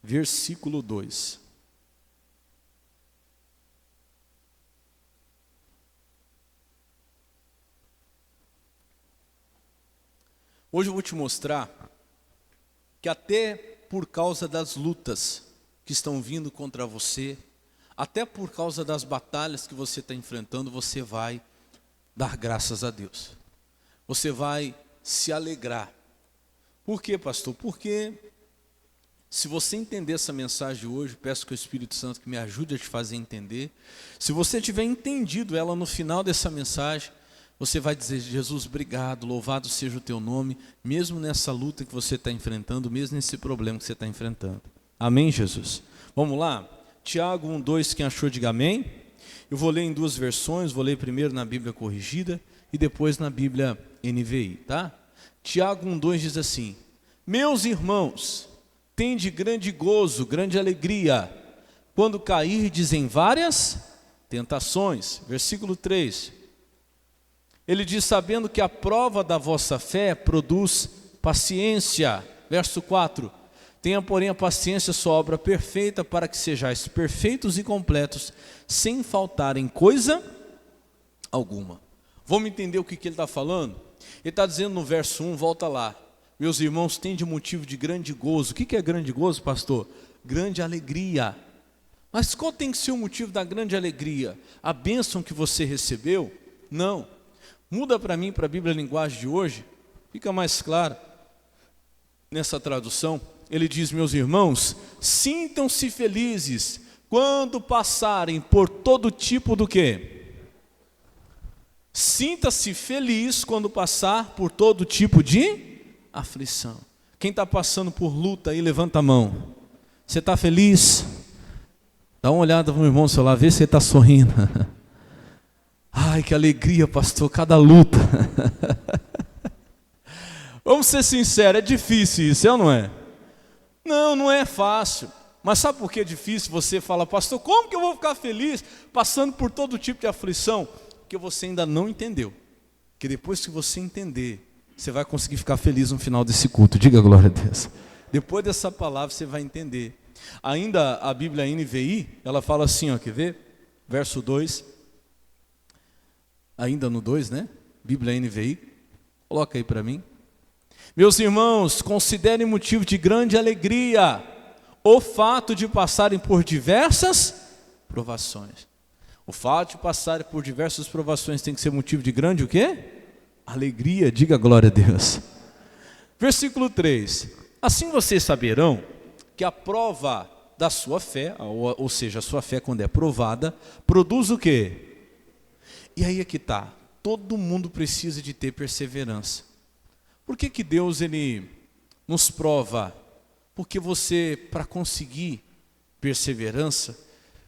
versículo 2. Hoje eu vou te mostrar que até por causa das lutas que estão vindo contra você, até por causa das batalhas que você está enfrentando, você vai dar graças a Deus. Você vai se alegrar. Por quê, pastor? Porque se você entender essa mensagem hoje, peço que o Espírito Santo que me ajude a te fazer entender. Se você tiver entendido ela no final dessa mensagem, você vai dizer: Jesus, obrigado, louvado seja o teu nome, mesmo nessa luta que você está enfrentando, mesmo nesse problema que você está enfrentando. Amém, Jesus? Vamos lá? Tiago 1:2, quem achou, diga amém. Eu vou ler em duas versões, vou ler primeiro na Bíblia Corrigida e depois na Bíblia NVI, tá? Tiago 1:2 diz assim: meus irmãos, tende grande gozo, grande alegria, quando cairdes em várias tentações. Versículo 3. Ele diz: sabendo que a prova da vossa fé produz paciência. Verso 4. Tenha, porém, a paciência sua obra perfeita, para que sejais perfeitos e completos, sem faltar em coisa alguma. Vamos entender o que ele está falando? Ele está dizendo no verso 1, volta lá: meus irmãos, tende motivo de grande gozo. O que é grande gozo, pastor? Grande alegria. Mas qual tem que ser o motivo da grande alegria? A bênção que você recebeu? Não. Muda para mim, para a Bíblia Linguagem de hoje, fica mais claro nessa tradução. Ele diz: meus irmãos, sintam-se felizes quando passarem por todo tipo do quê? Sinta-se feliz quando passar por todo tipo de aflição. Quem está passando por luta aí, levanta a mão. Você está feliz? Dá uma olhada no irmão do seu lado, vê se ele está sorrindo. Ai, que alegria, pastor, cada luta. Vamos ser sinceros, é difícil isso, é ou não é? Não, não é fácil. Mas sabe por que é difícil? Você fala: pastor, como que eu vou ficar feliz passando por todo tipo de aflição? Porque você ainda não entendeu. Que depois que você entender, você vai conseguir ficar feliz no final desse culto. Diga glória a Deus. Depois dessa palavra você vai entender. Ainda a Bíblia NVI, ela fala assim, ó, quer ver? Verso 2. Ainda no 2, né? Bíblia NVI. Coloca aí para mim. Meus irmãos, considerem motivo de grande alegria o fato de passarem por diversas provações. O fato de passarem por diversas provações tem que ser motivo de grande o quê? Alegria, diga glória a Deus. Versículo 3. Assim vocês saberão que a prova da sua fé, ou seja, a sua fé quando é provada, produz o quê? E aí é que está, todo mundo precisa de ter perseverança. Por que Deus ele nos prova? Porque você, para conseguir perseverança,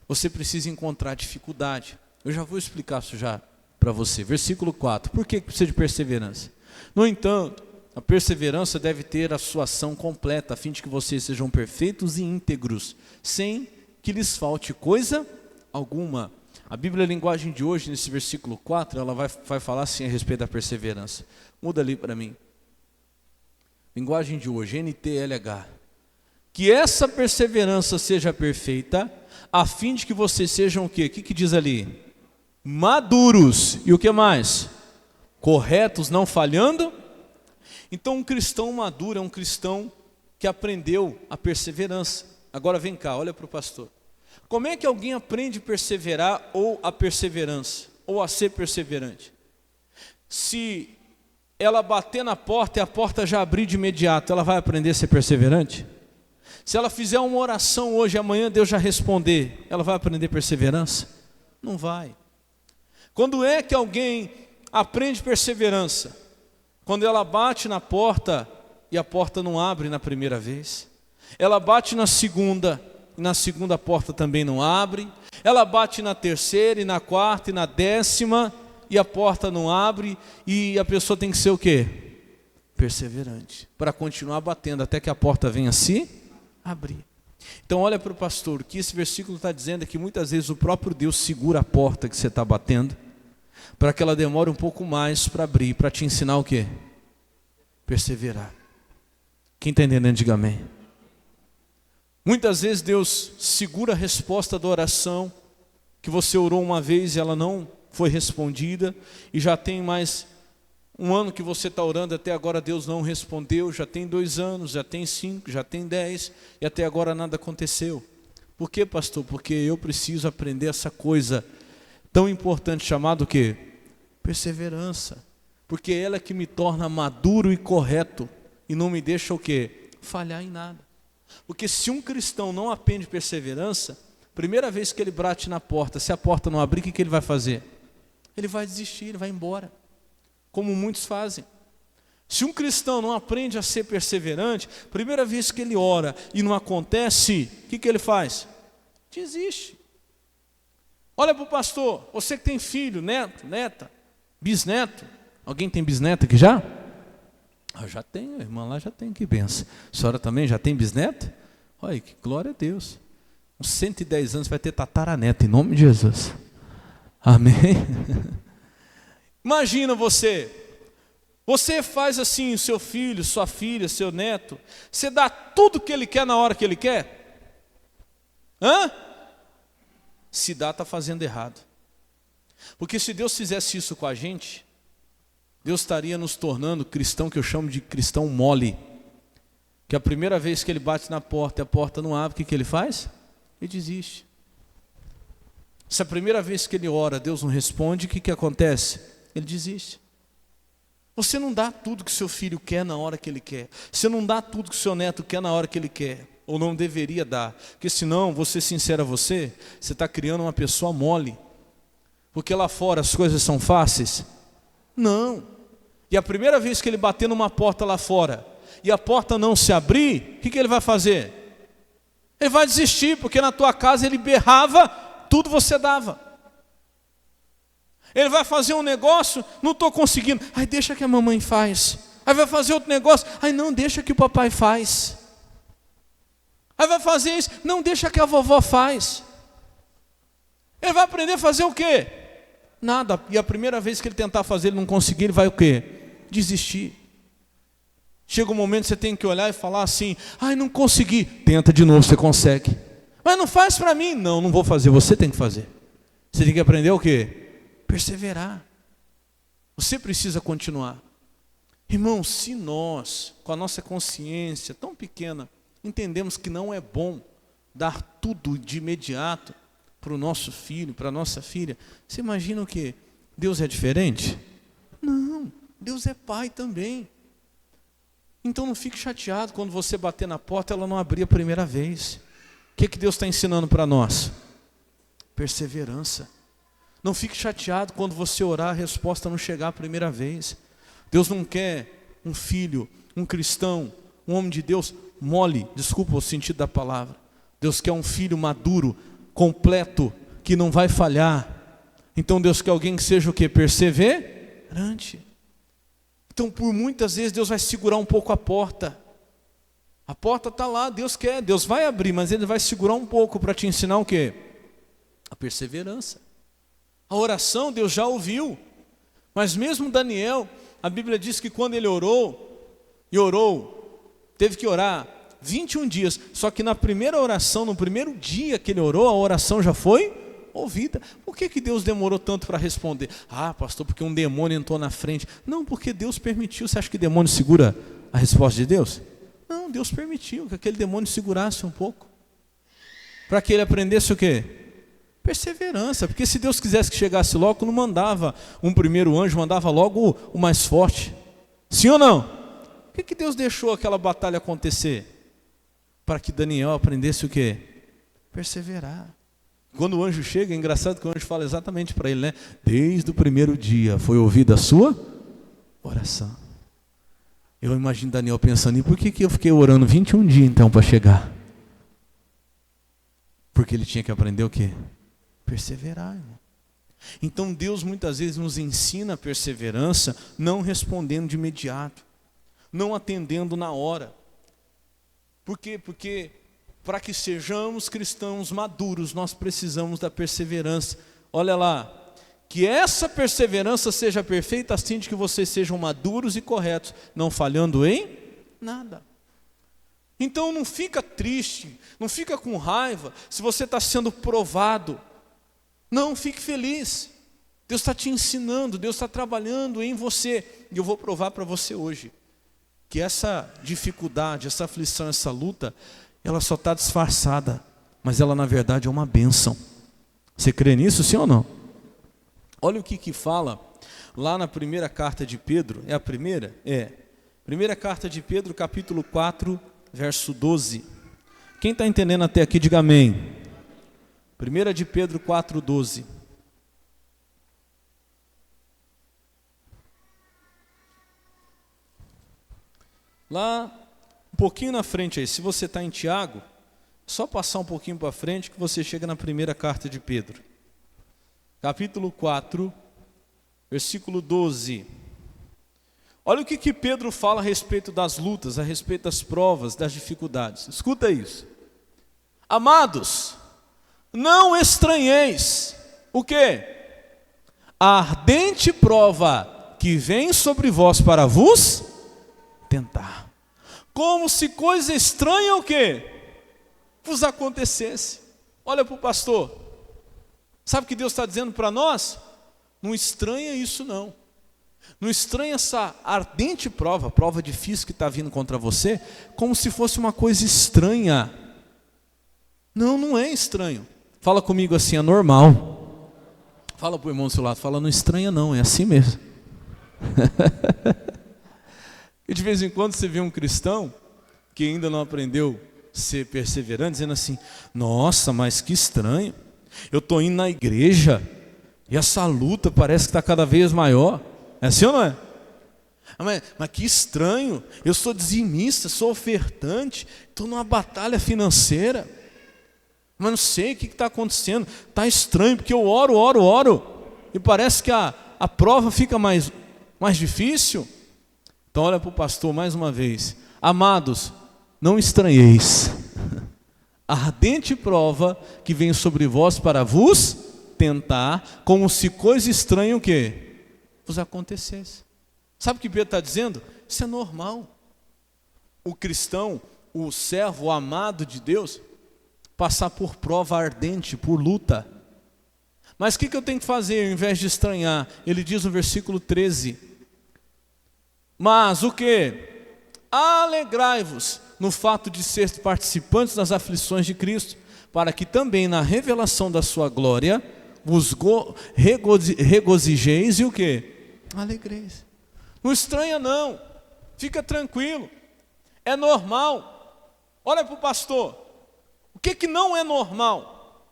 você precisa encontrar dificuldade. Eu já vou explicar isso já para você. Versículo 4, por que precisa de perseverança? No entanto, a perseverança deve ter a sua ação completa, a fim de que vocês sejam perfeitos e íntegros, sem que lhes falte coisa alguma. A Bíblia Linguagem de hoje, nesse versículo 4, ela vai falar assim a respeito da perseverança. Muda ali para mim. Linguagem de hoje, NTLH. Que essa perseverança seja perfeita, a fim de que vocês sejam o quê? O que diz ali? Maduros. E o que mais? Corretos, não falhando. Então um cristão maduro é um cristão que aprendeu a perseverança. Agora vem cá, olha para o pastor. Como é que alguém aprende a perseverar ou a perseverança? Ou a ser perseverante? Se ela bater na porta e a porta já abrir de imediato, ela vai aprender a ser perseverante? Se ela fizer uma oração hoje e amanhã Deus já responder, ela vai aprender perseverança? Não vai. Quando é que alguém aprende perseverança? Quando ela bate na porta e a porta não abre na primeira vez. Ela bate na segunda e na segunda porta também não abre. Ela bate na terceira e na quarta e na 10ª e a porta não abre. E a pessoa tem que ser o quê? Perseverante. Para continuar batendo até que a porta venha se abrir. Então olha para o pastor, o que esse versículo está dizendo é que muitas vezes o próprio Deus segura a porta que você está batendo, para que ela demore um pouco mais para abrir, para te ensinar o quê? Perseverar. Quem está entendendo, diga amém. Muitas vezes Deus segura a resposta da oração, que você orou uma vez e ela não foi respondida, e já tem mais um ano que você está orando, até agora Deus não respondeu, já tem 2 anos, já tem 5, já tem 10, e até agora nada aconteceu. Por quê, pastor? Porque eu preciso aprender essa coisa tão importante chamada o quê? Perseverança. Porque ela é que me torna maduro e correto, e não me deixa o quê? Falhar em nada. Porque se um cristão não aprende perseverança, primeira vez que ele bate na porta, se a porta não abrir, o que ele vai fazer? Ele vai desistir, ele vai embora, como muitos fazem. Se um cristão não aprende a ser perseverante, primeira vez que ele ora e não acontece, o que ele faz? Desiste. Olha para o pastor, você que tem filho, neto, neta, bisneto. Alguém tem bisneto aqui já? Eu já tenho, a irmã lá já tem, que benção. A senhora também já tem bisneto? Olha, que glória a Deus. Uns 110 anos vai ter tataraneto, em nome de Jesus. Amém? Imagina você faz assim, o seu filho, sua filha, seu neto, você dá tudo que ele quer na hora que ele quer? Se dá, está fazendo errado. Porque se Deus fizesse isso com a gente, Deus estaria nos tornando cristão, que eu chamo de cristão mole. Que a primeira vez que ele bate na porta e a porta não abre, o que ele faz? Ele desiste. Se a primeira vez que ele ora, Deus não responde, o que acontece? Ele desiste. Você não dá tudo que seu filho quer na hora que ele quer. Você não dá tudo que seu neto quer na hora que ele quer. Ou não deveria dar. Porque senão, vou ser sincero a você está criando uma pessoa mole. Porque lá fora as coisas são fáceis? Não. E a primeira vez que ele bater numa porta lá fora, e a porta não se abrir, o que ele vai fazer? Ele vai desistir, porque na tua casa ele berrava, tudo você dava. Ele vai fazer um negócio, não estou conseguindo. Ai, deixa que a mamãe faz. Aí vai fazer outro negócio. Ai, não, deixa que o papai faz. Aí vai fazer isso. Não, deixa que a vovó faz. Ele vai aprender a fazer o quê? Nada. E a primeira vez que ele tentar fazer, ele não conseguir, ele vai o quê? Desistir. Chega um momento que você tem que olhar e falar assim: ai, não consegui. Tenta de novo, você consegue. Mas não faz para mim. Não, não vou fazer, você tem que fazer. Você tem que aprender o quê? Perseverar. Você precisa continuar. Irmão, se nós, com a nossa consciência tão pequena, entendemos que não é bom dar tudo de imediato para o nosso filho, para a nossa filha, você imagina o quê? Deus é diferente? Não, Deus é pai também. Então não fique chateado quando você bater na porta e ela não abrir a primeira vez. O que Deus está ensinando para nós? Perseverança. Não fique chateado quando você orar, a resposta não chegar a primeira vez. Deus não quer um filho, um cristão, um homem de Deus mole, desculpa o sentido da palavra. Deus quer um filho maduro, completo, que não vai falhar. Então Deus quer alguém que seja o quê? Perseverante. Então por muitas vezes Deus vai segurar um pouco a porta. A porta está lá, Deus quer, Deus vai abrir, mas Ele vai segurar um pouco para te ensinar o quê? A perseverança. A oração Deus já ouviu, mas mesmo Daniel, a Bíblia diz que quando ele orou, teve que orar 21 dias, só que na primeira oração, no primeiro dia que ele orou, a oração já foi ouvida. Por que Deus demorou tanto para responder? Ah, pastor, porque um demônio entrou na frente. Não, porque Deus permitiu. Você acha que demônio segura a resposta de Deus? Não, Deus permitiu que aquele demônio segurasse um pouco, para que ele aprendesse o quê? Perseverança, porque se Deus quisesse que chegasse logo, não mandava um primeiro anjo, mandava logo o mais forte. Sim ou não? Por que Deus deixou aquela batalha acontecer? Para que Daniel aprendesse o quê? Perseverar. Quando o anjo chega, é engraçado que o anjo fala exatamente para ele, né? Desde o primeiro dia foi ouvida a sua oração. Eu imagino Daniel pensando, e por que eu fiquei orando 21 dias então para chegar? Porque ele tinha que aprender o quê? Perseverar, irmão. Então Deus muitas vezes nos ensina a perseverança, não respondendo de imediato, não atendendo na hora. Por quê? Porque para que sejamos cristãos maduros, nós precisamos da perseverança. Olha lá, que essa perseverança seja perfeita, assim de que vocês sejam maduros e corretos, não falhando em nada. Então não fica triste, não fica com raiva se você está sendo provado. Não, fique feliz. Deus está te ensinando, Deus está trabalhando em você. E eu vou provar para você hoje que essa dificuldade, essa aflição, essa luta, ela só está disfarçada, mas ela na verdade é uma bênção. Você crê nisso, sim ou não? Olha o que fala lá na primeira carta de Pedro. É a primeira? É. Primeira carta de Pedro, capítulo 4, verso 12. Quem está entendendo até aqui, diga amém. 1 de Pedro 4, 12. Lá, um pouquinho na frente aí, se você está em Tiago, só passar um pouquinho para frente que você chega na primeira carta de Pedro. Capítulo 4, versículo 12. Olha o que Pedro fala a respeito das lutas, a respeito das provas, das dificuldades. Escuta isso. Amados, não estranheis o quê? A ardente prova que vem sobre vós para vos tentar. Como se coisa estranha o quê? Vos acontecesse. Olha para o pastor. Sabe o que Deus está dizendo para nós? Não estranha isso não. Não estranha essa ardente prova difícil que está vindo contra você, como se fosse uma coisa estranha. Não, não é estranho. Fala comigo assim, é normal. Fala para o irmão do seu lado, fala, não estranha não, é assim mesmo. E de vez em quando você vê um cristão que ainda não aprendeu a ser perseverante, dizendo assim, nossa, mas que estranho. Eu estou indo na igreja e essa luta parece que está cada vez maior. É assim ou não é? Mas que estranho, eu sou dizimista, sou ofertante, estou numa batalha financeira, mas não sei o que está acontecendo, está estranho, porque eu oro, e parece que a prova fica mais difícil. Então olha para o pastor mais uma vez, amados, não estranheis, a ardente prova que vem sobre vós para vos tentar, como se coisa estranha o quê? Vos acontecesse. Sabe o que Pedro está dizendo? Isso é normal. O cristão, o servo, o amado de Deus, passar por prova ardente, por luta. Mas o que eu tenho que fazer ao invés de estranhar? Ele diz no versículo 13. Mas o que? Alegrai-vos no fato de ser participantes das aflições de Cristo, para que também na revelação da sua glória vos regozijeis e o que? Alegreis. Não estranha não, fica tranquilo, é normal. Olha para o pastor, o que não é normal?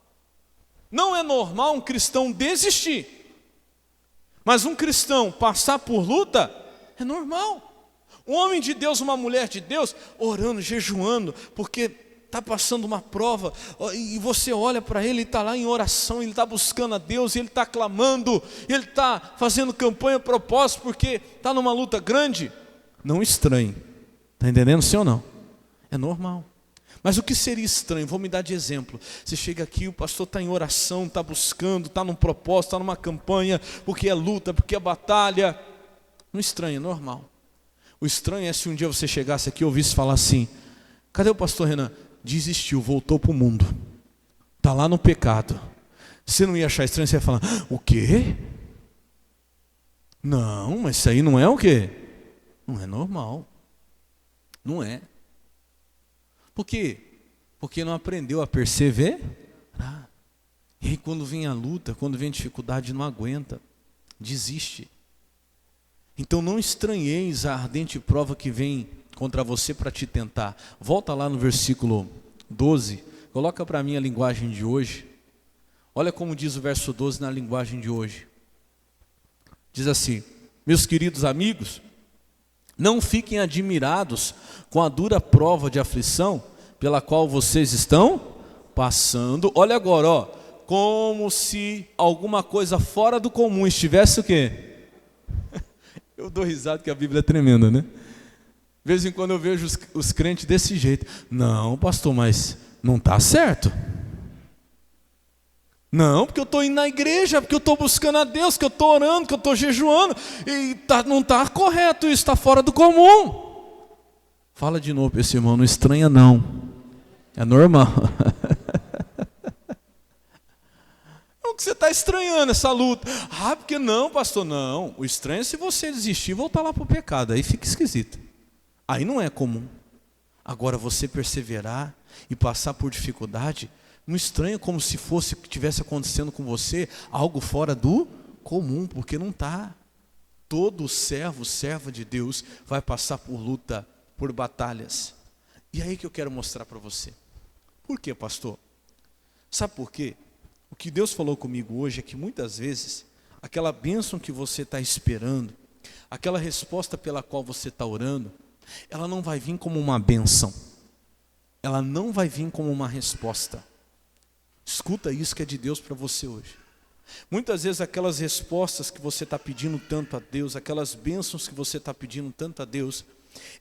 Não é normal um cristão desistir, mas um cristão passar por luta é normal. Um homem de Deus, uma mulher de Deus, orando, jejuando, porque está passando uma prova, e você olha para ele, ele está lá em oração, ele está buscando a Deus, ele está clamando, ele está fazendo campanha a propósito, porque está numa luta grande. Não estranhe, está entendendo sim ou não? É normal. Mas o que seria estranho? Vou me dar de exemplo. Você chega aqui, o pastor está em oração, está buscando, está num propósito, está numa campanha, porque é luta, porque é batalha. Não estranha, é normal. O estranho é se um dia você chegasse aqui e ouvisse falar assim, cadê o pastor Renan? Desistiu, voltou para o mundo, está lá no pecado. Você não ia achar estranho, você ia falar, o quê? Não, mas isso aí não é o quê? Não é normal. Não é. Por quê? Porque não aprendeu a perseverar. E aí quando vem a luta, quando vem a dificuldade, não aguenta, desiste. Então não estranheis a ardente prova que vem contra você para te tentar. Volta lá no versículo 12, coloca para mim a linguagem de hoje. Olha como diz o verso 12 na linguagem de hoje. Diz assim, meus queridos amigos, não fiquem admirados com a dura prova de aflição pela qual vocês estão passando. Olha agora, ó, como se alguma coisa fora do comum estivesse o quê? Eu dou risada que a Bíblia é tremenda, né? De vez em quando eu vejo os crentes desse jeito. Não, pastor, mas não está certo. Não, porque eu estou indo na igreja, porque eu estou buscando a Deus, que eu estou orando, que eu estou jejuando. E não está correto isso, está fora do comum. Fala de novo para esse irmão, não estranha não. É normal. O que você está estranhando essa luta? Porque não, pastor, não. O estranho é se você desistir e voltar lá para o pecado. Aí fica esquisito. Aí não é comum. Agora, você perseverar e passar por dificuldade, não estranha como se fosse que estivesse acontecendo com você algo fora do comum, porque não está. Todo serva de Deus vai passar por luta, por batalhas. E aí que eu quero mostrar para você. Por quê, pastor? Sabe por quê? O que Deus falou comigo hoje é que muitas vezes, aquela bênção que você está esperando, aquela resposta pela qual você está orando, ela não vai vir como uma bênção. Ela não vai vir como uma resposta. Escuta isso que é de Deus para você hoje. Muitas vezes aquelas respostas que você está pedindo tanto a Deus, aquelas bênçãos que você está pedindo tanto a Deus,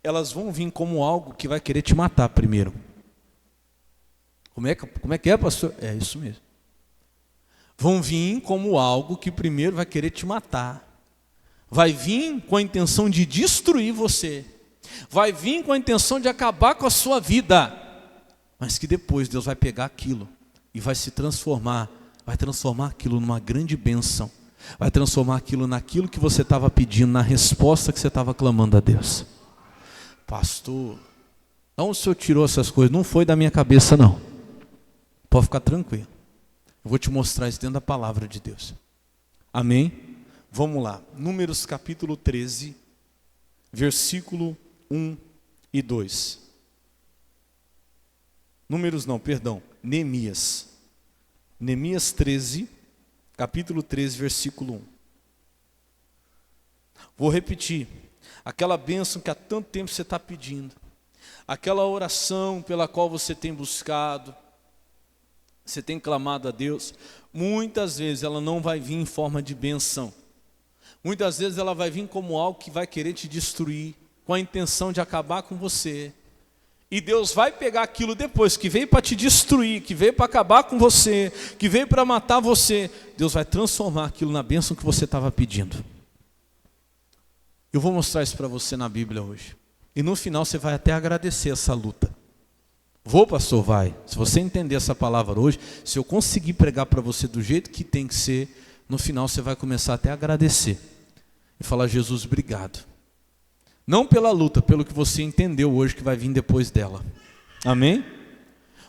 elas vão vir como algo que vai querer te matar primeiro. Como é que é, pastor? É isso mesmo. Vão vir como algo que primeiro vai querer te matar. Vai vir com a intenção de destruir você. Vai vir com a intenção de acabar com a sua vida. Mas que depois Deus vai pegar aquilo e vai se transformar. Vai transformar aquilo numa grande bênção. Vai transformar aquilo naquilo que você estava pedindo, na resposta que você estava clamando a Deus. Pastor, onde o senhor tirou essas coisas? Não foi da minha cabeça, não. Pode ficar tranquilo. Eu vou te mostrar isso dentro da palavra de Deus. Amém? Vamos lá. Números capítulo 13, versículo 1 e 2. Neemias. Neemias 13, capítulo 13, versículo 1. Vou repetir. Aquela bênção que há tanto tempo você está pedindo. Aquela oração pela qual você tem buscado. Você tem clamado a Deus. Muitas vezes ela não vai vir em forma de bênção. Muitas vezes ela vai vir como algo que vai querer te destruir. Com a intenção de acabar com você. E Deus vai pegar aquilo depois, que veio para te destruir, que veio para acabar com você, que veio para matar você. Deus vai transformar aquilo na bênção que você estava pedindo. Eu vou mostrar isso para você na Bíblia hoje. E no final você vai até agradecer essa luta. Vou, pastor? Vai. Se você entender essa palavra hoje, se eu conseguir pregar para você do jeito que tem que ser, no final você vai começar até a agradecer. E falar, Jesus, obrigado. Não pela luta, pelo que você entendeu hoje que vai vir depois dela. Amém?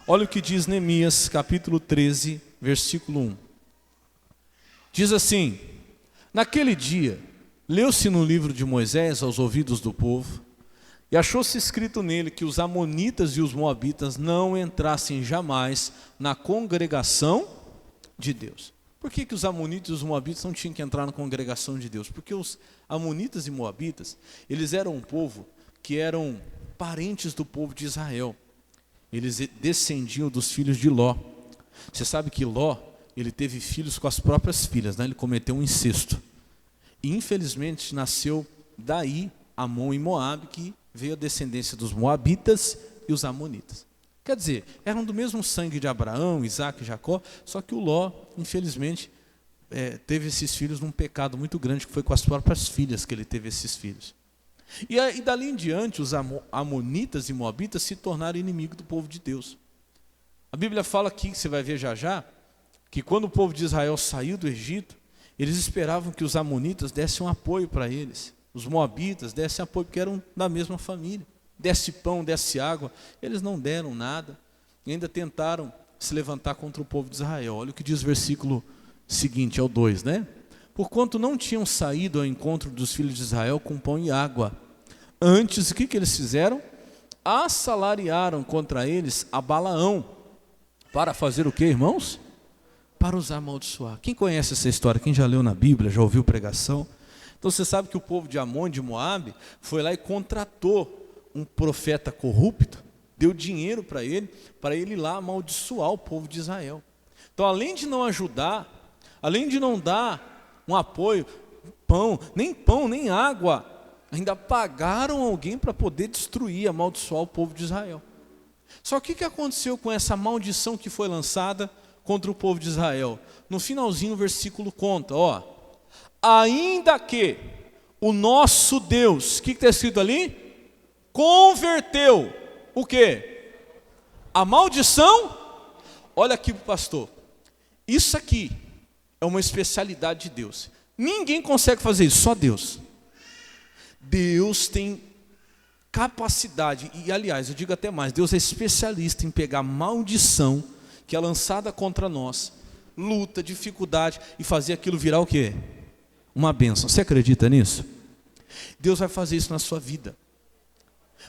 Olha o que diz Neemias, capítulo 13, versículo 1. Diz assim: naquele dia, leu-se no livro de Moisés aos ouvidos do povo, e achou-se escrito nele que os amonitas e os moabitas não entrassem jamais na congregação de Deus. Por que os amonitas e os moabitas não tinham que entrar na congregação de Deus? Porque os amonitas e moabitas, eles eram um povo que eram parentes do povo de Israel. Eles descendiam dos filhos de Ló. Você sabe que Ló, ele teve filhos com as próprias filhas, né? Ele cometeu um incesto. E infelizmente nasceu daí Amon e Moabe, que veio a descendência dos moabitas e os amonitas. Quer dizer, eram do mesmo sangue de Abraão, Isaac e Jacó, só que o Ló, infelizmente, teve esses filhos num pecado muito grande, que foi com as próprias filhas que ele teve esses filhos. E dali em diante, os amonitas e moabitas se tornaram inimigos do povo de Deus. A Bíblia fala aqui, que você vai ver já, que quando o povo de Israel saiu do Egito, eles esperavam que os amonitas dessem um apoio para eles. Os moabitas dessem apoio, porque eram da mesma família. Desse pão, desse água, eles não deram nada. E ainda tentaram se levantar contra o povo de Israel. Olha o que diz o versículo seguinte, é o 2, né? Porquanto não tinham saído ao encontro dos filhos de Israel com pão e água. Antes, o que eles fizeram? Assalariaram contra eles a Balaão. Para fazer o quê, irmãos? Para os amaldiçoar. Quem conhece essa história? Quem já leu na Bíblia, já ouviu pregação? Então você sabe que o povo de Amon, de Moabe, foi lá e contratou um profeta corrupto, deu dinheiro para ele ir lá amaldiçoar o povo de Israel. Então, além de não ajudar, além de não dar um apoio, pão, nem água, ainda pagaram alguém para poder destruir, amaldiçoar o povo de Israel. Só que o que aconteceu com essa maldição que foi lançada contra o povo de Israel? No finalzinho o versículo conta, ainda que o nosso Deus, o que está escrito ali? converteu o quê? A maldição. Olha aqui para o pastor. Isso aqui é uma especialidade de Deus. Ninguém consegue fazer isso, só Deus. Deus tem capacidade, e aliás, eu digo até mais, Deus é especialista em pegar maldição que é lançada contra nós, luta, dificuldade, e fazer aquilo virar o quê? Uma bênção. Você acredita nisso? Deus vai fazer isso na sua vida.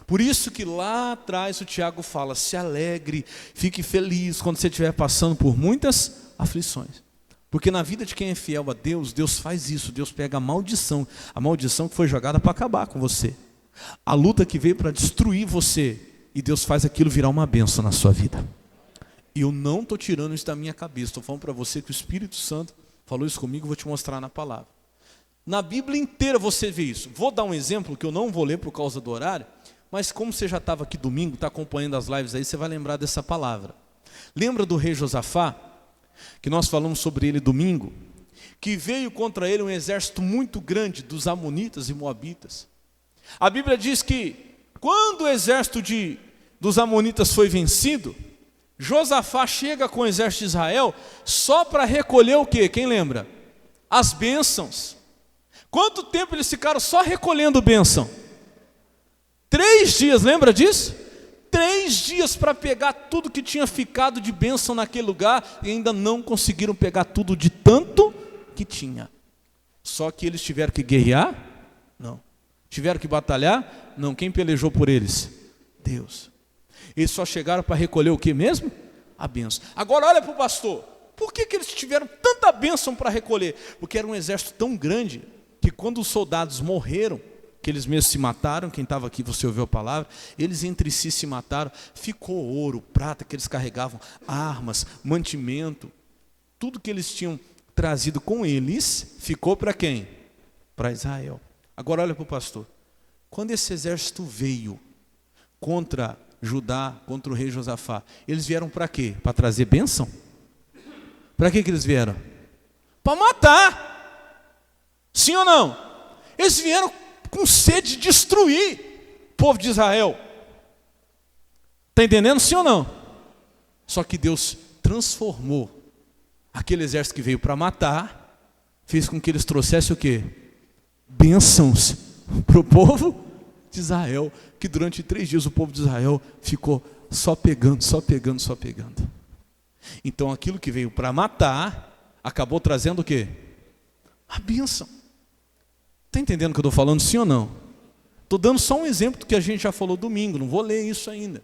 Por isso que lá atrás o Tiago fala, se alegre, fique feliz quando você estiver passando por muitas aflições. Porque na vida de quem é fiel a Deus, Deus faz isso, Deus pega a maldição que foi jogada para acabar com você. A luta que veio para destruir você, e Deus faz aquilo virar uma bênção na sua vida. E eu não estou tirando isso da minha cabeça, estou falando para você que o Espírito Santo falou isso comigo, vou te mostrar na palavra. Na Bíblia inteira você vê isso. Vou dar um exemplo que eu não vou ler por causa do horário, mas como você já estava aqui domingo, está acompanhando as lives aí, você vai lembrar dessa palavra. Lembra do rei Josafá, que nós falamos sobre ele domingo, que veio contra ele um exército muito grande dos amonitas e moabitas. A Bíblia diz que quando o exército dos amonitas foi vencido, Josafá chega com o exército de Israel só para recolher o quê? Quem lembra? As bênçãos. Quanto tempo eles ficaram só recolhendo bênção? 3 dias, lembra disso? 3 dias para pegar tudo que tinha ficado de bênção naquele lugar, e ainda não conseguiram pegar tudo de tanto que tinha. Só que eles tiveram que guerrear? Não. Tiveram que batalhar? Não. Quem pelejou por eles? Deus. Eles só chegaram para recolher o que mesmo? A bênção. Agora olha para o pastor. Por que eles tiveram tanta bênção para recolher? Porque era um exército tão grande, que quando os soldados morreram, que eles mesmos se mataram, quem estava aqui, você ouviu a palavra, eles entre si se mataram, ficou ouro, prata que eles carregavam, armas, mantimento, tudo que eles tinham trazido com eles, ficou para quem? Para Israel. Agora olha para o pastor, quando esse exército veio contra Judá, contra o rei Josafá, eles vieram para quê? Para trazer bênção? Para que eles vieram? Para matar, sim ou não? Eles vieram com sede de destruir o povo de Israel. Está entendendo, sim ou não? Só que Deus transformou aquele exército que veio para matar, fez com que eles trouxessem o quê? Bênçãos para o povo de Israel, que durante 3 dias o povo de Israel ficou só pegando, só pegando, só pegando. Então aquilo que veio para matar, acabou trazendo o quê? A bênção. Está entendendo o que eu estou falando, sim ou não? Estou dando só um exemplo do que a gente já falou domingo, não vou ler isso ainda.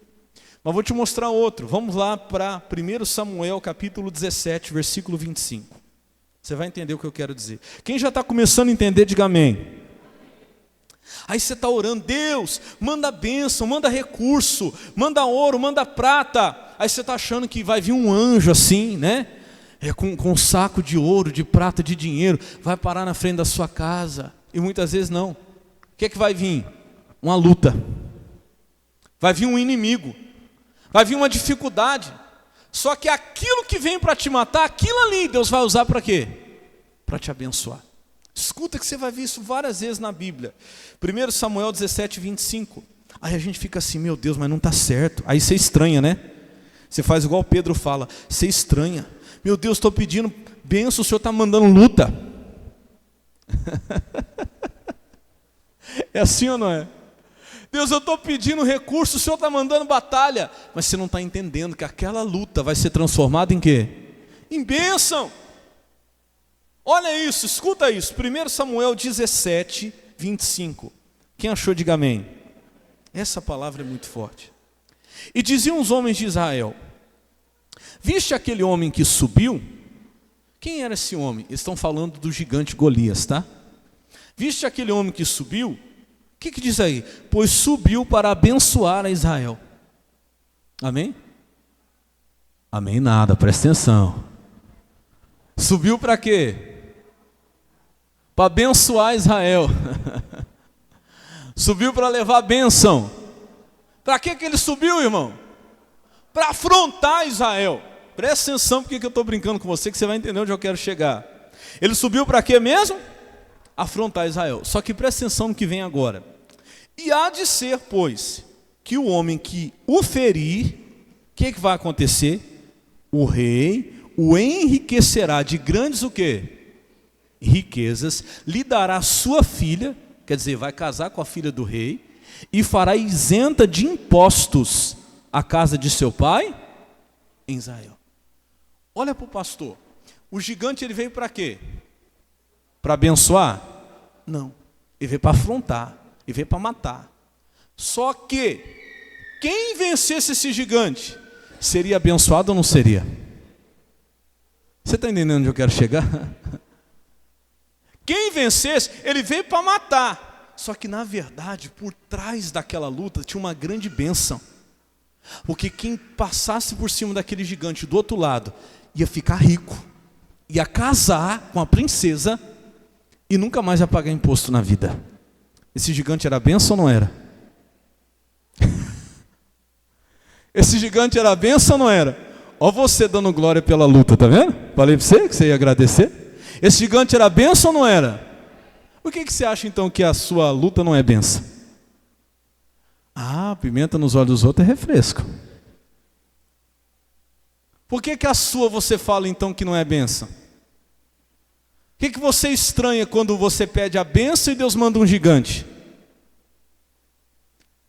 Mas vou te mostrar outro. Vamos lá para 1 Samuel capítulo 17, versículo 25. Você vai entender o que eu quero dizer. Quem já está começando a entender, diga amém. Aí você está orando, Deus, manda bênção, manda recurso, manda ouro, manda prata. Aí você está achando que vai vir um anjo assim, né? Com um saco de ouro, de prata, de dinheiro, vai parar na frente da sua casa. E muitas vezes não. O que é que vai vir? Uma luta. Vai vir um inimigo. Vai vir uma dificuldade. Só que aquilo que vem para te matar, aquilo ali, Deus vai usar para quê? Para te abençoar. Escuta que você vai ver isso várias vezes na Bíblia. 1 Samuel 17, 25. Aí a gente fica assim, meu Deus, mas não está certo. Aí você estranha, né? Você faz igual Pedro fala, você estranha. Meu Deus, estou pedindo bênção, o Senhor está mandando luta. É assim ou não é? Deus, eu estou pedindo recurso, o Senhor está mandando batalha. Mas você não está entendendo que aquela luta vai ser transformada em quê? Em bênção. Olha isso, escuta isso. 1 Samuel 17, 25. Quem achou, diga amém. Essa palavra é muito forte. E diziam os homens de Israel: viste aquele homem que subiu? Quem era esse homem? Eles estão falando do gigante Golias, tá? Viste aquele homem que subiu? O que diz aí? Pois subiu para abençoar a Israel. Amém? Amém nada, presta atenção. Subiu para quê? Para abençoar Israel. Subiu para levar bênção. Para que ele subiu, irmão? Para afrontar Israel. Presta atenção porque eu estou brincando com você, que você vai entender onde eu quero chegar. Ele subiu para quê mesmo? Afrontar Israel. Só que presta atenção no que vem agora. E há de ser, pois, que o homem que o ferir, o que vai acontecer? O rei o enriquecerá de grandes o quê? Riquezas, lhe dará sua filha, quer dizer, vai casar com a filha do rei, e fará isenta de impostos a casa de seu pai em Israel. Olha para o pastor, o gigante ele veio para quê? Para abençoar? Não, ele veio para afrontar, ele veio para matar. Só que, quem vencesse esse gigante, seria abençoado ou não seria? Você está entendendo onde eu quero chegar? Quem vencesse, ele veio para matar. Só que na verdade, por trás daquela luta, tinha uma grande bênção. Porque quem passasse por cima daquele gigante do outro lado, ia ficar rico. Ia casar com a princesa e nunca mais ia pagar imposto na vida. Esse gigante era bênção ou não era? Esse gigante era bênção ou não era? Ó você dando glória pela luta, tá vendo? Falei para você que você ia agradecer. Esse gigante era bênção ou não era? Por que você acha então que a sua luta não é bênção? Ah, pimenta nos olhos dos outros é refresco. Por que a sua você fala então que não é bênção? O que você estranha quando você pede a bênção e Deus manda um gigante?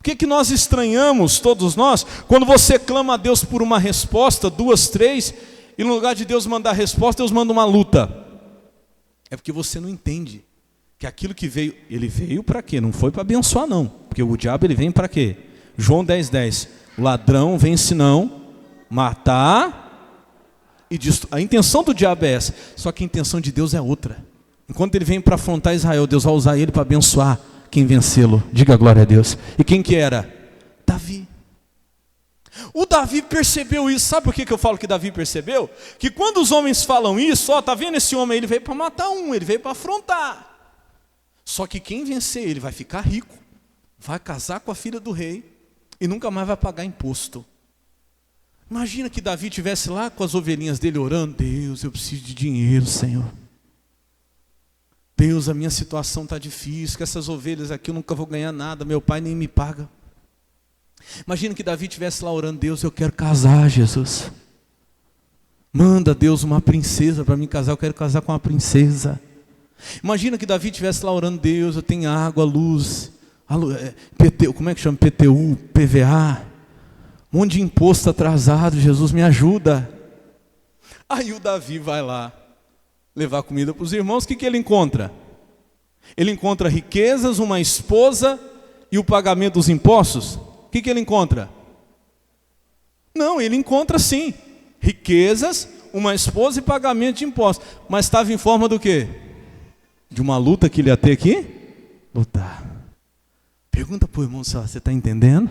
O que nós estranhamos, todos nós, quando você clama a Deus por uma resposta, 2, 3, e no lugar de Deus mandar a resposta, Deus manda uma luta? É porque você não entende que aquilo que veio, ele veio para quê? Não foi para abençoar não, porque o diabo ele vem para quê? João 10:10, o ladrão vem senão matar e destruir. A intenção do diabo é essa, só que a intenção de Deus é outra. Enquanto ele vem para afrontar Israel, Deus vai usar ele para abençoar quem vencê-lo. Diga glória a Deus. E quem que era? Davi. O Davi percebeu isso. Sabe por que eu falo que Davi percebeu? Que quando os homens falam isso, ó, tá vendo esse homem? Ele veio para matar um, ele veio para afrontar. Só que quem vencer ele vai ficar rico, vai casar com a filha do rei e nunca mais vai pagar imposto. Imagina que Davi estivesse lá com as ovelhinhas dele orando: Deus, eu preciso de dinheiro, Senhor. Deus, a minha situação está difícil, com essas ovelhas aqui eu nunca vou ganhar nada, meu pai nem me paga. Imagina que Davi estivesse lá orando: Deus, eu quero casar, Jesus. Manda, Deus, uma princesa para mim casar, eu quero casar com uma princesa. Imagina que Davi estivesse lá orando: Deus, eu tenho água, luz, como é que chama? PTU, PVA, um monte de imposto atrasado, Jesus, me ajuda. Aí o Davi vai lá levar comida para os irmãos, o que ele encontra? Ele encontra riquezas, uma esposa e o pagamento dos impostos. O que ele encontra? Não, ele encontra sim, riquezas, uma esposa e pagamento de impostos. Mas estava em forma do quê? De uma luta que ele ia ter aqui? Lutar. Pergunta para o irmão: você está entendendo?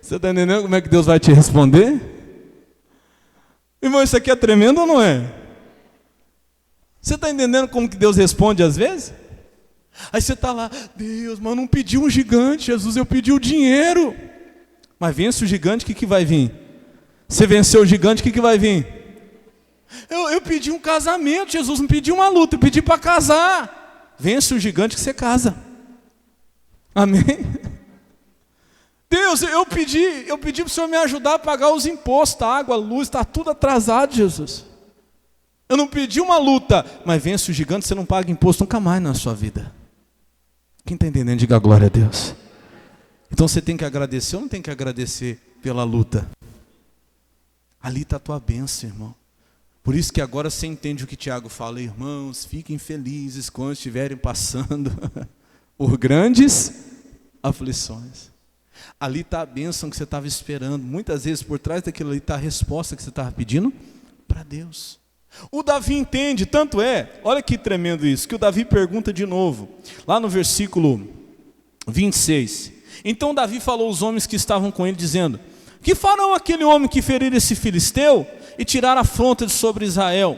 Você está entendendo como é que Deus vai te responder? Irmão, isso aqui é tremendo ou não é? Você está entendendo como que Deus responde às vezes? Aí você está lá: Deus, mas eu não pedi um gigante, Jesus, eu pedi o dinheiro. Mas vence o gigante, o que vai vir? Você venceu o gigante, o que vai vir? Eu pedi um casamento, Jesus, não pedi uma luta, eu pedi para casar. Vence o gigante que você casa. Amém? Deus, eu pedi para o Senhor me ajudar a pagar os impostos, a água, a luz, está tudo atrasado, Jesus. Eu não pedi uma luta, mas vence o gigante, você não paga imposto nunca mais na sua vida. Quem está entendendo, diga glória a Deus. Então você tem que agradecer ou não tem que agradecer pela luta? Ali está a tua bênção, irmão. Por isso que agora você entende o que Tiago fala: irmãos, fiquem felizes quando estiverem passando por grandes aflições. Ali está a bênção que você estava esperando. Muitas vezes por trás daquilo ali está a resposta que você estava pedindo para Deus. O Davi entende, tanto é, olha que tremendo isso, que o Davi pergunta de novo, lá no versículo 26. Então Davi falou aos homens que estavam com ele, dizendo: que farão aquele homem que ferir esse filisteu e tirar a afronta de sobre Israel?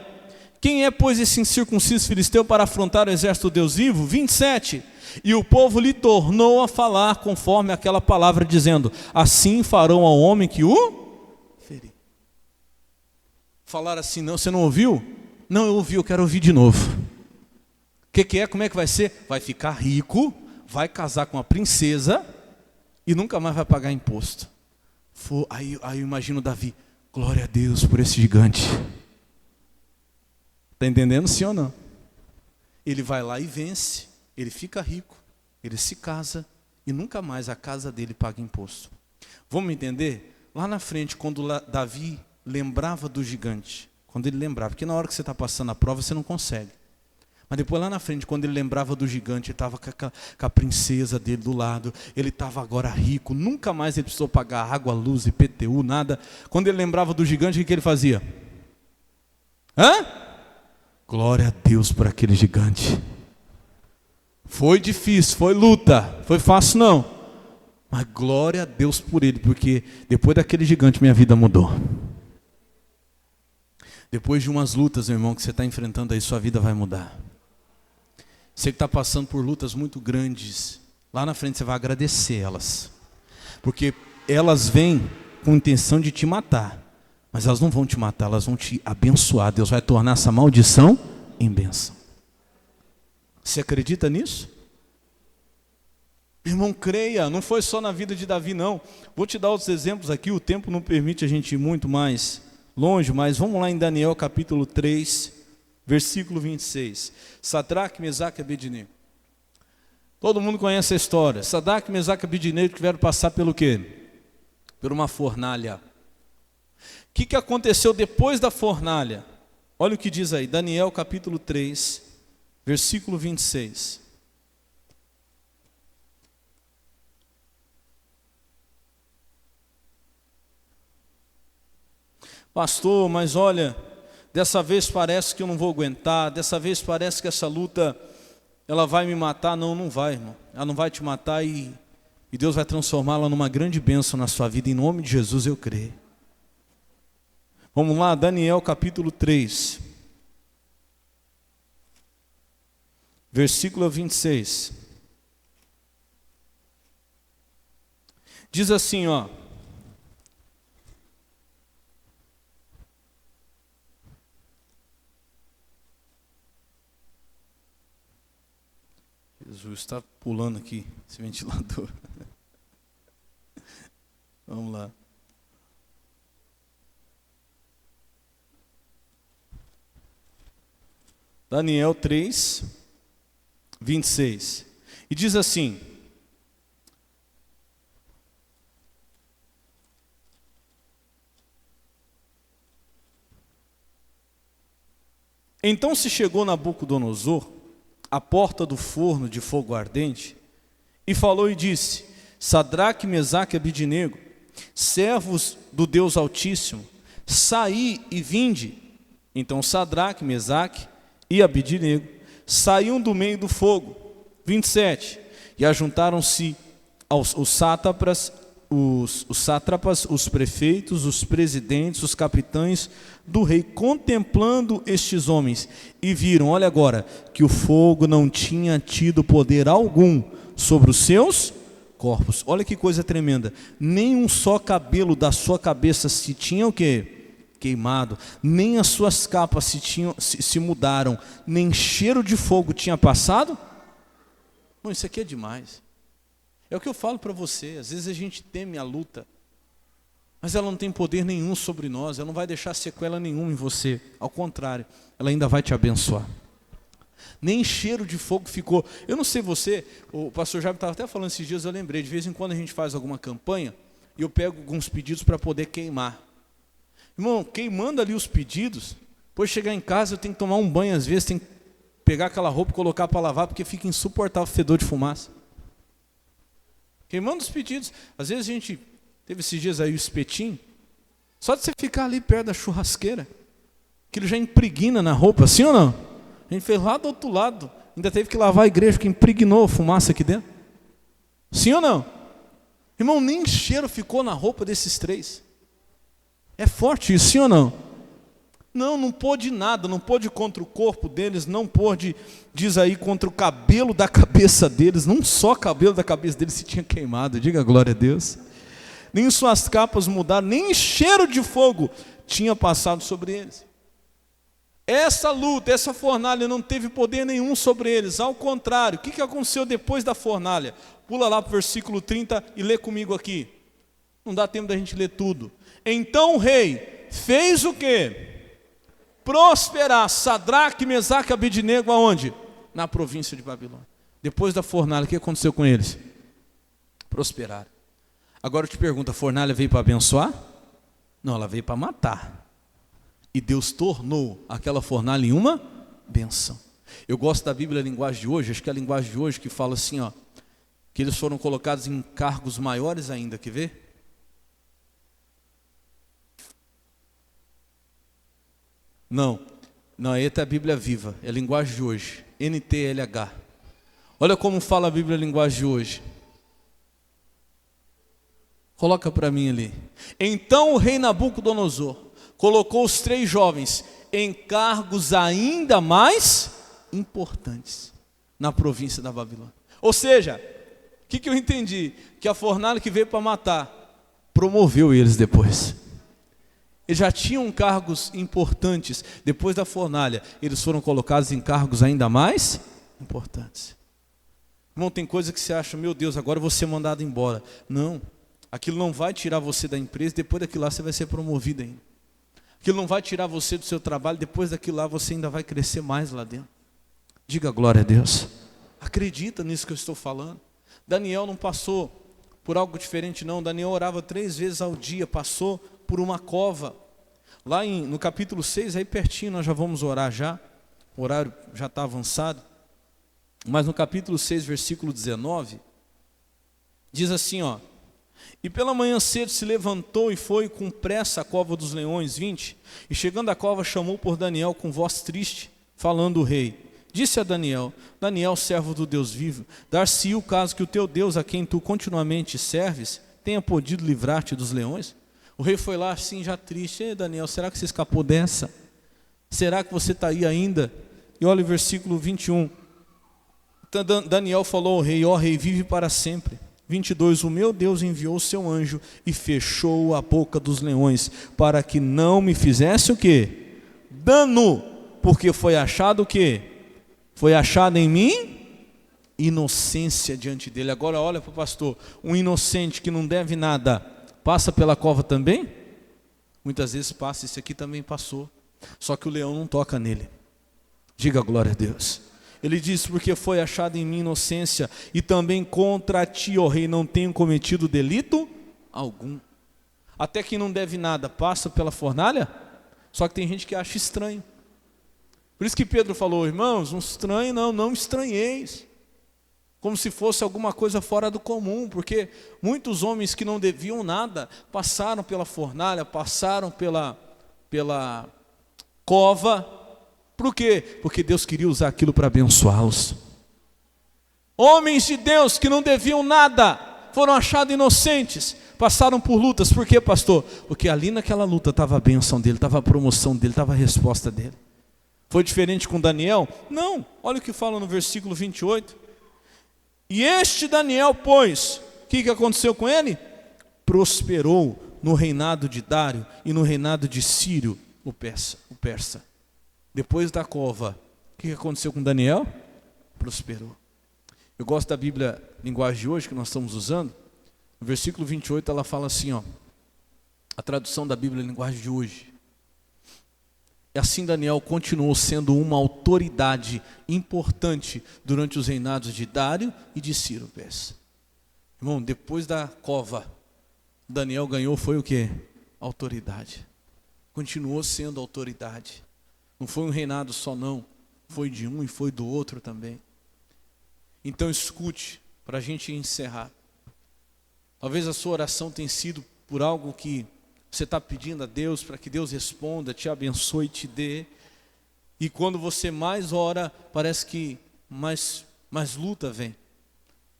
Quem é, pois, esse incircunciso filisteu para afrontar o exército do Deus vivo? 27. E o povo lhe tornou a falar conforme aquela palavra, dizendo: assim farão ao homem que o ferir. Falaram assim: não, você não ouviu? Não, eu ouvi, eu quero ouvir de novo. que é? Como é que vai ser? Vai ficar rico, vai casar com uma princesa e nunca mais vai pagar imposto. Aí eu imagino Davi, glória a Deus por esse gigante. Está entendendo, sim ou não? Ele vai lá e vence, ele fica rico, ele se casa e nunca mais a casa dele paga imposto. Vamos entender? Lá na frente, quando Davi lembrava do gigante, quando ele lembrava, porque na hora que você está passando a prova, você não consegue. Mas depois lá na frente, quando ele lembrava do gigante, ele estava com a princesa dele do lado, ele estava agora rico, nunca mais ele precisou pagar água, luz, IPTU, nada. Quando ele lembrava do gigante, o que ele fazia? Glória a Deus por aquele gigante. Foi difícil, foi luta, foi fácil não. Mas glória a Deus por ele, porque depois daquele gigante minha vida mudou. Depois de umas lutas, meu irmão, que você está enfrentando aí, sua vida vai mudar. Você que está passando por lutas muito grandes, lá na frente você vai agradecer elas. Porque elas vêm com intenção de te matar. Mas elas não vão te matar, elas vão te abençoar. Deus vai tornar essa maldição em bênção. Você acredita nisso? Irmão, creia, não foi só na vida de Davi não. Vou te dar outros exemplos aqui, o tempo não permite a gente ir muito mais longe, mas vamos lá em Daniel capítulo 3, versículo 26. Sadraque, Mesaque e Abednego. Todo mundo conhece a história. Sadraque, Mesaque e Abednego tiveram que passar pelo quê? Por uma fornalha. O que aconteceu depois da fornalha? Olha o que diz aí, Daniel capítulo 3, versículo 26. Pastor, mas olha, dessa vez parece que eu não vou aguentar, dessa vez parece que essa luta, ela vai me matar. Não, não vai, irmão. Ela não vai te matar e Deus vai transformá-la numa grande bênção na sua vida, em nome de Jesus eu creio. Vamos lá, Daniel capítulo 3, versículo 26. Diz assim, ó. Jesus está pulando aqui, esse ventilador. Vamos lá. Daniel 3, 26. E diz assim: então se chegou Nabucodonosor à porta do forno de fogo ardente, e falou e disse: Sadraque, Mesaque e Abednego, servos do Deus Altíssimo, saí e vinde. Então Sadraque, Mesaque e Abednego saíam do meio do fogo. 27. E ajuntaram-se os sátrapas, os prefeitos, os presidentes, os capitães do rei, contemplando estes homens, e viram, olha agora, que o fogo não tinha tido poder algum sobre os seus corpos. Olha que coisa tremenda. Nem um só cabelo da sua cabeça se tinha o quê? Queimado, nem as suas capas se mudaram, nem cheiro de fogo tinha passado. Bom, isso aqui é demais. É o que eu falo para você, às vezes a gente teme a luta, mas ela não tem poder nenhum sobre nós, ela não vai deixar sequela nenhuma em você, ao contrário, ela ainda vai te abençoar. Nem cheiro de fogo ficou. Eu não sei você, o pastor Jaime estava até falando esses dias, eu lembrei, de vez em quando a gente faz alguma campanha, e eu pego alguns pedidos para poder queimar. Irmão, queimando ali os pedidos, depois chegar em casa eu tenho que tomar um banho, às vezes tem que pegar aquela roupa e colocar para lavar, porque fica insuportável o fedor de fumaça. Queimando os pedidos. Às vezes a gente teve esses dias aí o espetinho, só de você ficar ali perto da churrasqueira, aquilo já impregna na roupa, sim ou não? A gente fez lá do outro lado, ainda teve que lavar a igreja, que impregnou a fumaça aqui dentro. Sim ou não? Irmão, nem cheiro ficou na roupa desses três. É forte isso, sim ou não? Não pôde nada, não pôde contra o corpo deles, não pôde, diz aí, contra o cabelo da cabeça deles, não só cabelo da cabeça deles se tinha queimado, diga glória a Deus. Nem suas capas mudaram, nem cheiro de fogo tinha passado sobre eles. Essa luta, essa fornalha não teve poder nenhum sobre eles, ao contrário. O que aconteceu depois da fornalha? Pula lá para o versículo 30 e lê comigo aqui. Não dá tempo da gente ler tudo. Então o rei fez o quê? Prosperar Sadraque, Mesaque e Abednego aonde? Na província de Babilônia. Depois da fornalha, o que aconteceu com eles? Prosperaram. Agora eu te pergunto, a fornalha veio para abençoar? Não, ela veio para matar. E Deus tornou aquela fornalha em uma benção. Eu gosto da Bíblia, a linguagem de hoje, acho que é a linguagem de hoje que fala assim, ó, que eles foram colocados em cargos maiores ainda, quer ver? Não, essa é a Bíblia viva, é a linguagem de hoje, NTLH. Olha como fala a Bíblia, a linguagem de hoje. Coloca para mim ali. Então o rei Nabucodonosor colocou os 3 jovens em cargos ainda mais importantes na província da Babilônia. Ou seja, o que eu entendi? Que a fornalha que veio para matar, promoveu eles depois. Eles já tinham cargos importantes. Depois da fornalha, eles foram colocados em cargos ainda mais importantes. Irmão, tem coisa que você acha, meu Deus, agora eu vou ser mandado embora. Não, aquilo não vai tirar você da empresa, depois daquilo lá você vai ser promovido ainda. Aquilo não vai tirar você do seu trabalho, depois daquilo lá você ainda vai crescer mais lá dentro. Diga glória a Deus. Acredita nisso que eu estou falando. Daniel não passou por algo diferente não. Daniel orava 3 vezes ao dia, passou por uma cova. Lá no capítulo 6, aí pertinho, nós já vamos orar já. O horário já está avançado. Mas no capítulo 6, versículo 19, diz assim, ó. E pela manhã cedo se levantou e foi com pressa à cova dos leões, 20. E chegando à cova chamou por Daniel com voz triste, falando o rei. Disse a Daniel, Daniel, servo do Deus vivo, dar-se-ia o caso que o teu Deus, a quem tu continuamente serves, tenha podido livrar-te dos leões? O rei foi lá assim já triste. Daniel, será que você escapou dessa? Será que você está aí ainda? E olha o versículo 21. Daniel falou ao rei, ó rei, vive para sempre. 22, o meu Deus enviou o seu anjo e fechou a boca dos leões, para que não me fizesse o quê? Dano, porque foi achado o quê? Foi achado em mim inocência diante dele. Agora olha para o pastor, um inocente que não deve nada, passa pela cova também? Muitas vezes passa, esse aqui também passou, só que o leão não toca nele. Diga glória a Deus. Ele diz, porque foi achado em mim inocência, e também contra ti, ó rei, não tenho cometido delito algum. Até quem não deve nada passa pela fornalha, só que tem gente que acha estranho. Por isso que Pedro falou, irmãos, não estranhe não estranheis. Como se fosse alguma coisa fora do comum, porque muitos homens que não deviam nada, passaram pela fornalha, passaram pela cova. Por quê? Porque Deus queria usar aquilo para abençoá-los. Homens de Deus que não deviam nada, foram achados inocentes, passaram por lutas. Por quê, pastor? Porque ali naquela luta estava a bênção dele, estava a promoção dele, estava a resposta dele. Foi diferente com Daniel? Não, olha o que fala no versículo 28. E este Daniel, pois, o que aconteceu com ele? Prosperou no reinado de Dário e no reinado de Círio, o persa. Depois da cova, o que aconteceu com Daniel? Prosperou. Eu gosto da Bíblia, linguagem de hoje que nós estamos usando. No versículo 28 ela fala assim, ó, a tradução da Bíblia, linguagem de hoje. E assim Daniel continuou sendo uma autoridade importante durante os reinados de Dário e de Ciro persa. Irmão, depois da cova, Daniel ganhou foi o quê? Autoridade. Continuou sendo autoridade. Não foi um reinado só não, foi de um e foi do outro também. Então escute, para a gente encerrar. Talvez a sua oração tenha sido por algo que você está pedindo a Deus, para que Deus responda, te abençoe, te dê. E quando você mais ora, parece que mais luta vem.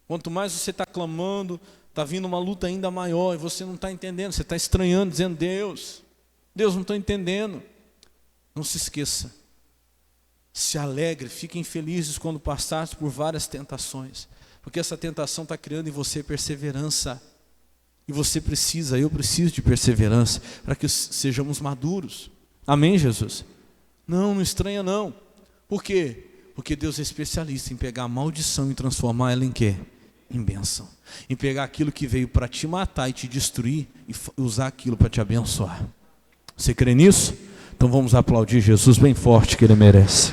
Quanto mais você está clamando, está vindo uma luta ainda maior, e você não está entendendo, você está estranhando, dizendo, Deus não estou entendendo. Não se esqueça, se alegre, fiquem felizes quando passares por várias tentações, porque essa tentação está criando em você perseverança, e você precisa, eu preciso de perseverança, para que sejamos maduros, amém Jesus? Não estranha não. Por quê? Porque Deus é especialista em pegar a maldição e transformar ela em quê? Em bênção. Em pegar aquilo que veio para te matar e te destruir e usar aquilo para te abençoar. Você crê nisso? Então vamos aplaudir Jesus bem forte, que Ele merece.